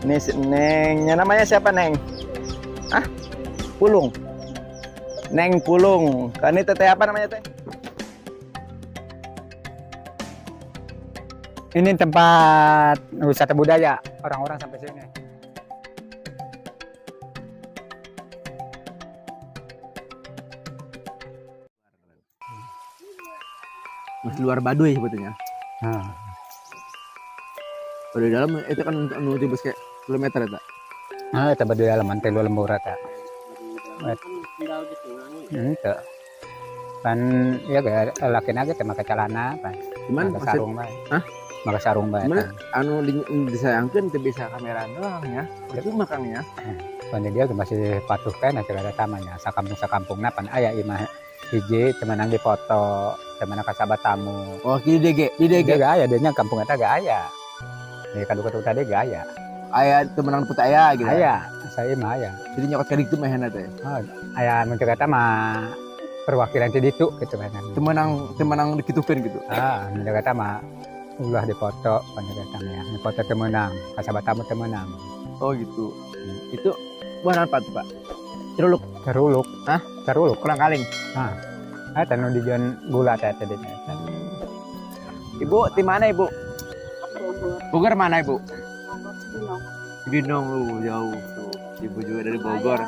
Ini si Nengnya, namanya siapa Neng? Ah, Pulung. Neng Pulung. Kan ini teteh apa namanya teh? Ini tempat wisata budaya, orang-orang sampai sini. Masih luar Baduy sebetulnya. Nah, Kalau di dalam itu kan menuju kayak kilometer ya, tak? tempat di dalam mantai lu lembur rata. Itu kan ya kayak laki aja pakai celana kan. Cuman Pakai sarung bae. Hah? Pakai sarung bae. Cuman anu disayangkan itu bisa kamera doang ya. Tapi makanya Pan dia masih patuh kan acara tamannya sakampung napan aya imah hiji temenang dipoto temenang kasabat tamu. oh di DG Dia gak aya, dia kampung eta gak aya. Di kadu-kadu tadi gak aya. aya temenan putaya gitu. Aya, saya mah aya. Jadi nyokot kadik itu mah teh. Oh, aya mun kata mah perwakilan di ditu gitu kan. Temenang dikitukeun gitu. Mun kata mah ulah dipoto pan kata ya. Dipoto temenang, kasabat tamu temenang. Oh gitu. Itu buah apa tuh, Pak? Ceruluk. Ceruluk. Hah? Ceruluk. Kurang kaling. Eta nu dijeun gula teh tadi. Ibu di mana, Ibu? Bogor mana, Ibu? Binong lu jauh tuh. Ibu juga dari Bogor.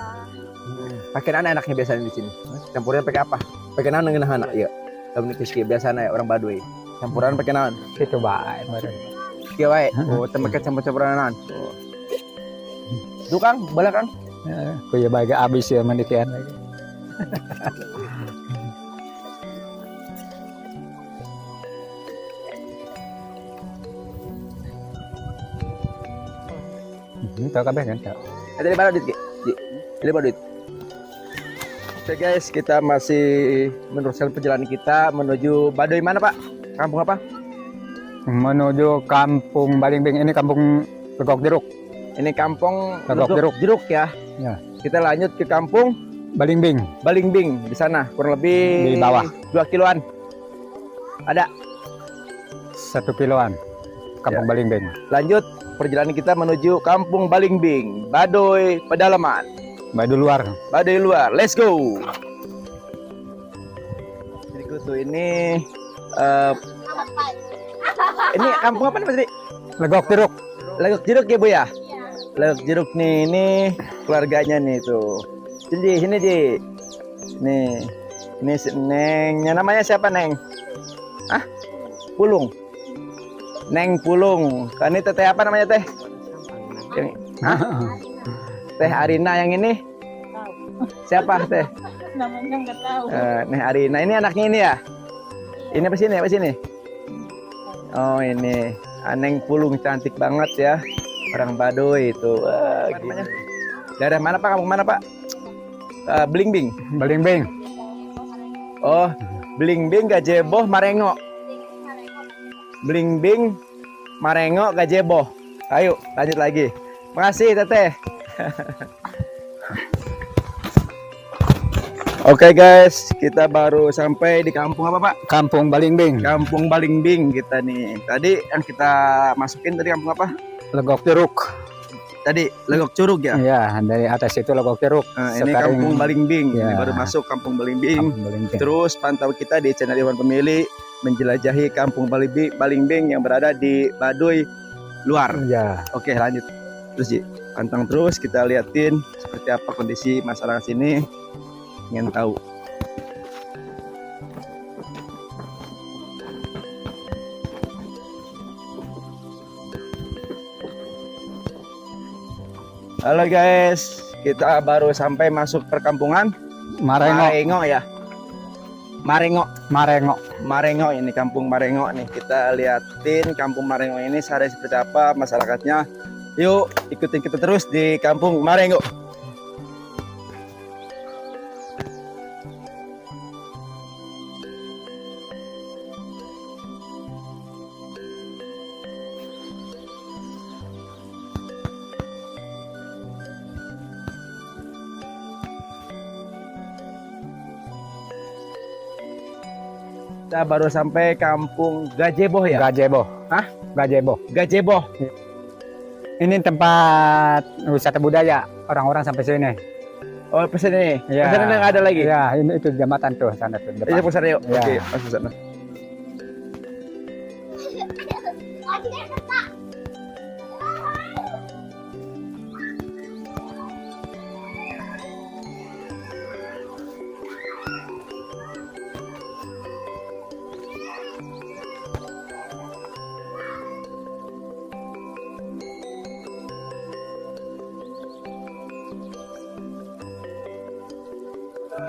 Pakai nana enaknya biasanya di sini. Campurnya pakai apa? Pakai nana dengan anak ya. Kamu nih biasanya orang Baduy. Campuran pakai nana. Kitu bae baru. Kieu wae. Oh, teu make campur-campuran nana. Oh. Tuh Kang, balik Kang. Ku ya baga abis ya mandikian lagi. Tahu kabeh kan tahu. Dari mana duit, Ji? Dari mana duit? Oke guys, kita masih meneruskan perjalanan kita menuju Baduy mana Pak? Kampung apa? Menuju kampung Balingbing, ini kampung Legok Jeruk. Ini kampung Legok Jeruk ya. Ya. Kita lanjut ke kampung Balingbing Balingbing di sana kurang lebih di bawah 2 kiloan. Ada 1 kiloan kampung Balingbing. lanjut perjalanan kita menuju kampung Balingbing, Baduy pedalaman, Baduy luar. Baduy luar. Let's go. Berikut tuh ini ini kampung apa nih Mas Ri? Legok Jeruk. Legok Jeruk ya Bu ya? Legok Jeruk nih, ini keluarganya nih tuh. Sini Ji. Nih. Ini si Nengnya, namanya siapa Neng? Ah? Pulung. Neng Pulung. Kan ini teteh apa namanya teh? Yang Teh Arina yang ini? Siapa teh? Namanya nggak tahu. Nih Arina. Ini anaknya ini ya? Ini apa sini? Apa sini? Oh ini. Neng Pulung cantik banget ya. Orang Baduy itu. Gimana? Daerah mana Pak? Kampung mana Pak? Belingbing. Balingbing. Oh, Belingbing, Gajeboh, Marengo. Belingbing, Marengo, Gajeboh. Ayo, lanjut lagi. Makasih, Teteh. Oke guys, kita baru sampai di kampung apa Pak? Kampung Balingbing. Kampung Balingbing kita nih. Tadi yang kita masukin tadi kampung apa? Legok Jeruk. Tadi Legok Curug ya? Ya, dari atas itu Legok Jeruk. Nah, ini kampung Balingbing. Ya. Ini baru masuk kampung Balingbing. Kampung Balingbing. Terus pantau kita di channel Iwan Pemilih menjelajahi kampung Balingbing yang berada di Baduy luar. Ya. Oke, lanjut. Terus Ji, pantang terus kita liatin seperti apa kondisi masyarakat sini. Ingin tahu. Halo guys, kita baru sampai masuk perkampungan Marengo ya. Marengo ini kampung Marengo nih. Kita liatin kampung Marengo ini sehari seperti apa masyarakatnya. Yuk ikutin kita terus di kampung Marengo. Kita baru sampai kampung Gajeboh ya? Gajeboh. Hah? Gajeboh. Gajeboh. Ini tempat wisata budaya, orang-orang sampai sini. Oh, pesan ini. Ya. Pesan yang ada lagi. Ya, ini itu jembatan tuh sana tuh Iya, depan. pesan yuk. Ya. Oke, masuk sana.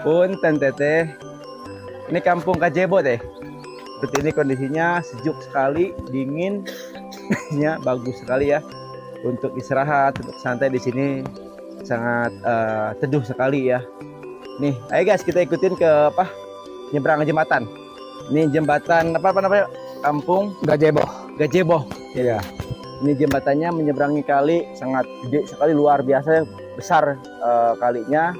Punten teteh. Ini kampung Kajebo teh. Seperti ini kondisinya sejuk sekali, dingin, ya bagus sekali ya untuk istirahat, untuk santai di sini sangat teduh sekali ya. Nih, ayo guys kita ikutin ke apa? Nyebrang jembatan. Ini jembatan apa namanya? Kampung Gajebo. Gajebo. Iya. Ini jembatannya menyeberangi kali sangat gede sekali, luar biasa besar kalinya.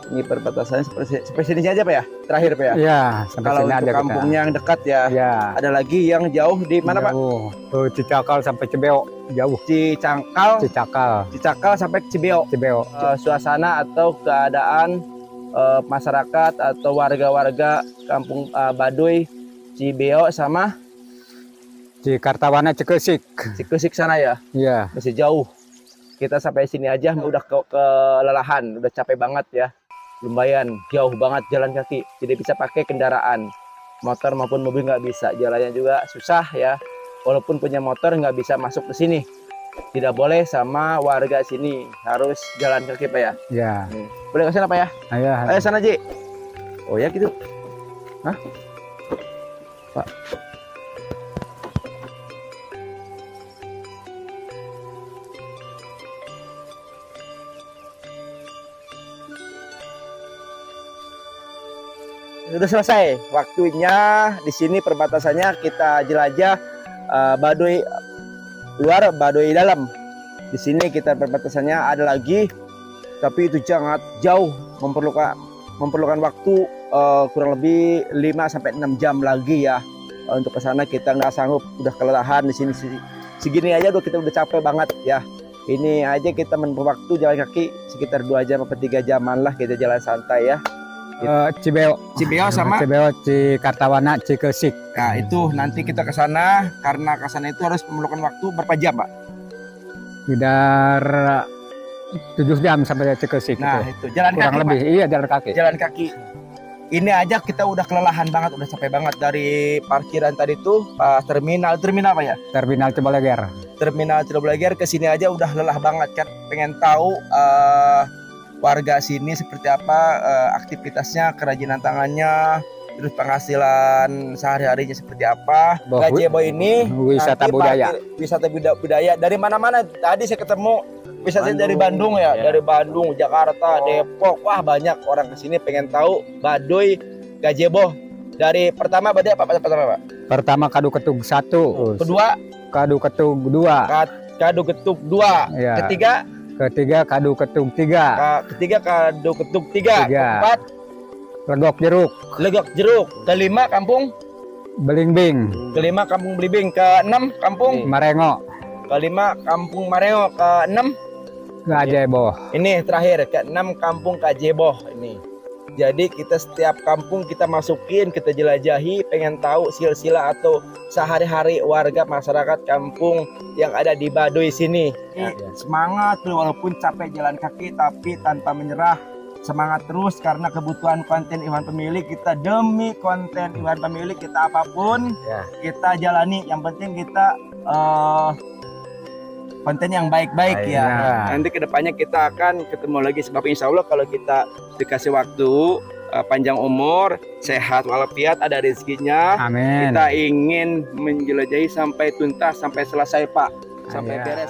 Ini perbatasannya seperti sini aja Pak ya? Terakhir Pak ya? Iya, sampai Kalau sini untuk ada kita. kampungnya yang dekat ya. Iya. Ada lagi yang jauh di mana Pak? Jauh. Tuh Cicakal sampai Cibeo, jauh. Cicakal Cicakal sampai Cibeo. Cibeo. Suasana atau keadaan masyarakat atau warga-warga kampung Baduy Cibeo sama Cikartawana Cikesik. Cikusik sana ya. Iya. Masih jauh. Kita sampai sini aja udah kelelahan, udah capek banget ya. Lumayan jauh banget jalan kaki, tidak bisa pakai kendaraan motor maupun mobil, nggak bisa, jalannya juga susah ya. Walaupun punya motor nggak bisa masuk ke sini, tidak boleh sama warga sini, harus jalan kaki Pak ya. Iya. Boleh ke sana Pak ya? Ayo. Ayo sana Ji. Oh ya gitu. Hah? Pak. Sudah selesai waktunya. Di sini perbatasannya kita jelajah Baduy luar, Baduy dalam. Di sini kita perbatasannya ada lagi, tapi itu sangat jauh, memerlukan waktu kurang lebih 5 sampai 6 jam lagi ya. Untuk ke sana kita nggak sanggup, udah kelelahan di sini. Segini aja kita udah capek banget ya. Ini aja kita menempuh waktu jalan kaki sekitar 2 jam atau 3 jaman lah, kita jalan santai ya. Cibeo. Cibeo sama Cibeo, Cikartawana, Cikesik. nah itu nanti kita ke sana, karena ke sana itu harus memerlukan waktu berapa jam Pak? Sekitar 7 jam sampai Cikesik. Nah itu jalan kurang kaki lebih. Pak. Iya, jalan kaki. Jalan kaki. Ini aja kita udah kelelahan banget, udah capek banget dari parkiran tadi tuh terminal Pak ya. Terminal Cibaleger. Terminal Cibaleger ke sini aja udah lelah banget kan. Pengen tahu warga sini seperti apa aktivitasnya, kerajinan tangannya, terus penghasilan sehari-harinya seperti apa. Gajebo ini wisata nanti budaya. Wisata budaya dari mana-mana. Tadi saya ketemu wisata dari Bandung ya, dari Bandung, Jakarta, Depok. Wah banyak orang kesini pengen tahu Baduy Gajebo. Dari pertama berarti apa pertama Pak? Pertama Kadu Ketug 1. Kedua Kadu Ketug 2. Kadu Ketug 2. Ya. Ketiga Kadu Ketug 3. ketiga Kadu Ketug 3. Keempat Legok Jeruk. Legok Jeruk. Kelima kampung Belingbing. Kelima kampung Blimbing. Keenam kampung Marengo. kelima kampung Mareo. Keenam Gajebo. ini terakhir keenam kampung Gajebo ini. Jadi kita setiap kampung kita masukin, kita jelajahi, pengen tahu silsilah atau sehari-hari warga masyarakat kampung yang ada di Baduy sini. Semangat walaupun capek jalan kaki tapi tanpa menyerah. Semangat terus karena kebutuhan konten Iwan Pemilik, kita demi konten Iwan Pemilik kita apapun kita jalani. Yang penting kita konten yang baik-baik ya. Nanti kedepannya kita akan ketemu lagi, sebab insya Allah kalau kita dikasih waktu panjang umur, sehat walafiat, ada rezekinya, Amin. kita ingin menjelajahi sampai tuntas, sampai selesai Pak, sampai beres.